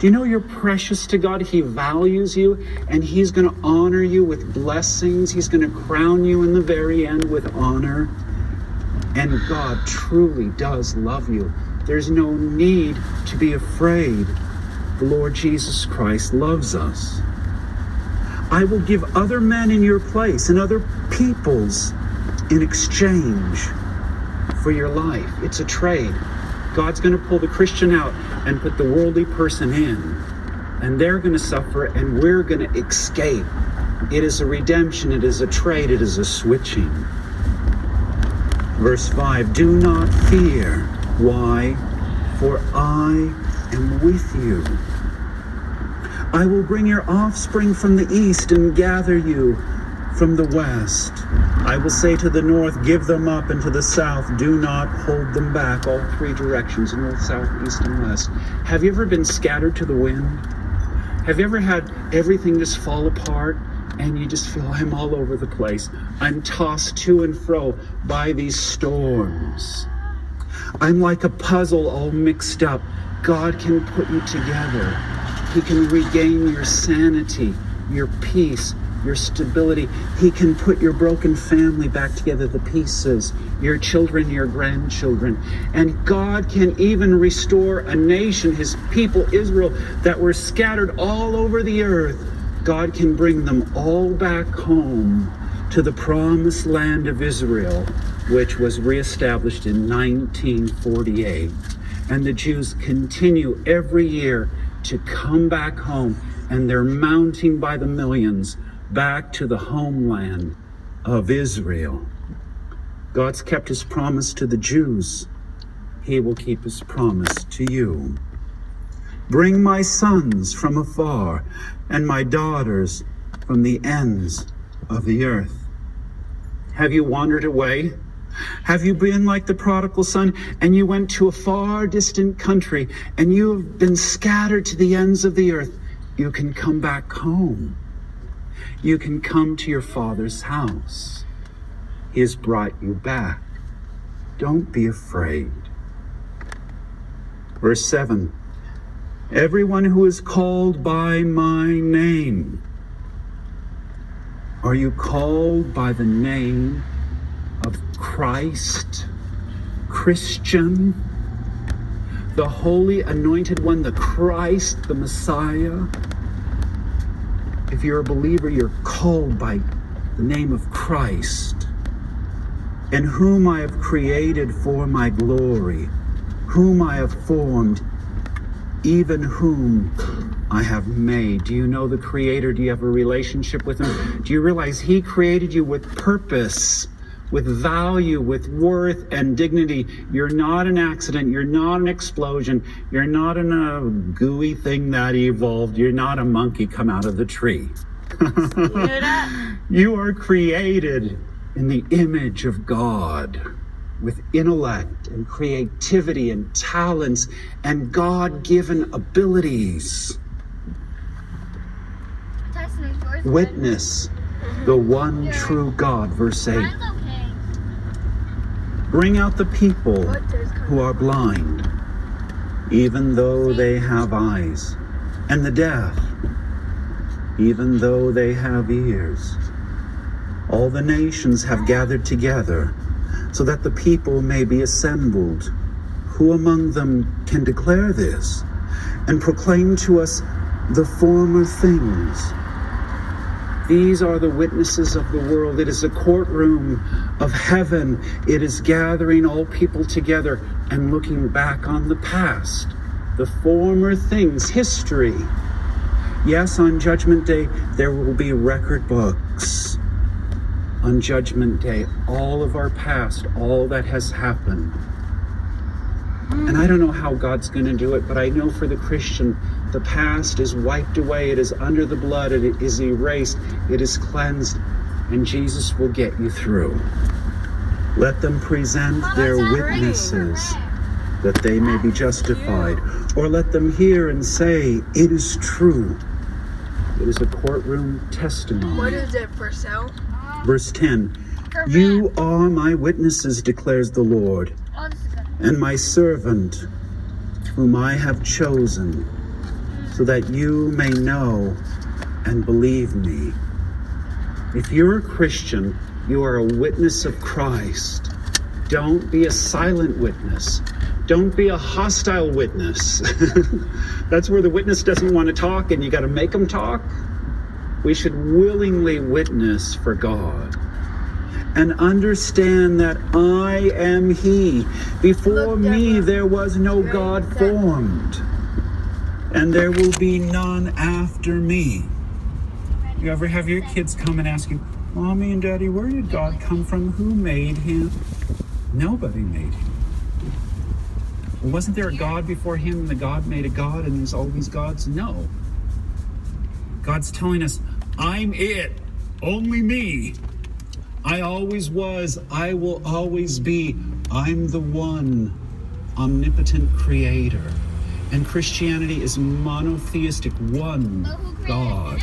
Do you know you're precious to God? He values you, and He's going to honor you with blessings. He's going to crown you in the very end with honor. And God truly does love you. There's no need to be afraid. The Lord Jesus Christ loves us. I will give other men in your place and other peoples in exchange for your life. It's a trade. God's going to pull the Christian out and put the worldly person in. And they're going to suffer and we're going to escape. It is a redemption. It is a trade. It is a switching. Verse 5, do not fear. Why? For I am with you. I will bring your offspring from the east and gather you from the west. I will say to the north, give them up, and to the south, do not hold them back. All three directions, north, south, east, and west. Have you ever been scattered to the wind? Have you ever had everything just fall apart and you just feel, I'm all over the place. I'm tossed to and fro by these storms. I'm like a puzzle all mixed up. God can put you together. He can regain your sanity, your peace, your stability. He can put your broken family back together, the pieces, your children, your grandchildren. And God can even restore a nation, His people, Israel, that were scattered all over the earth. God can bring them all back home to the promised land of Israel, which was reestablished in 1948. And the Jews continue every year to come back home, and they're mounting by the millions back to the homeland of Israel. God's kept His promise to the Jews. He will keep His promise to you. Bring my sons from afar and my daughters from the ends of the earth. Have you wandered away? Have you been like the prodigal son and you went to a far distant country and you have been scattered to the ends of the earth? You can come back home. You can come to your Father's house. He has brought you back. Don't be afraid. Verse 7, everyone who is called by my name. Are you called by the name of Christ, Christian, the Holy Anointed One, the Christ, the Messiah? If you're a believer, you're called by the name of Christ, in whom I have created for my glory, whom I have formed, even whom I have made. Do you know the Creator? Do you have a relationship with Him? Do you realize He created you with purpose, with value, with worth and dignity? You're not an accident. You're not an explosion. You're not in a gooey thing that evolved. You're not a monkey come out of the tree. You are created in the image of God, with intellect and creativity and talents and God-given abilities. Witness the one true God. Verse 8. Bring out the people who are blind, even though they have eyes, and the deaf, even though they have ears. All the nations have gathered together, so that the people may be assembled. Who among them can declare this and proclaim to us the former things? These are the witnesses of the world. It is a courtroom of heaven. It is gathering all people together and looking back on the past, the former things, history. Yes, on Judgment Day, there will be record books. On Judgment Day, all of our past, all that has happened. And I don't know how God's going to do it, but I know for the Christian, the past is wiped away. It is under the blood. It is erased. It is cleansed. And Jesus will get you through. Let them present their witnesses that they may be justified. Or let them hear and say, it is true. It is a courtroom testimony. What is it, Purcell? Verse 10, you are my witnesses, declares the Lord, and my servant, whom I have chosen, so that you may know and believe me. If you're a Christian, you are a witness of Christ. Don't be a silent witness. Don't be a hostile witness. That's where the witness doesn't want to talk and you got to make them talk. We should willingly witness for God and understand that I am He. Before me there was no God formed, and there will be none after me. You ever have your kids come and ask you, Mommy and Daddy, where did God come from? Who made him? Nobody made him. Wasn't there a God before him and the God made a God and there's all these gods? No. God's telling us, I'm it, only me. I always was, I will always be. I'm the one omnipotent creator. And Christianity is monotheistic, one God.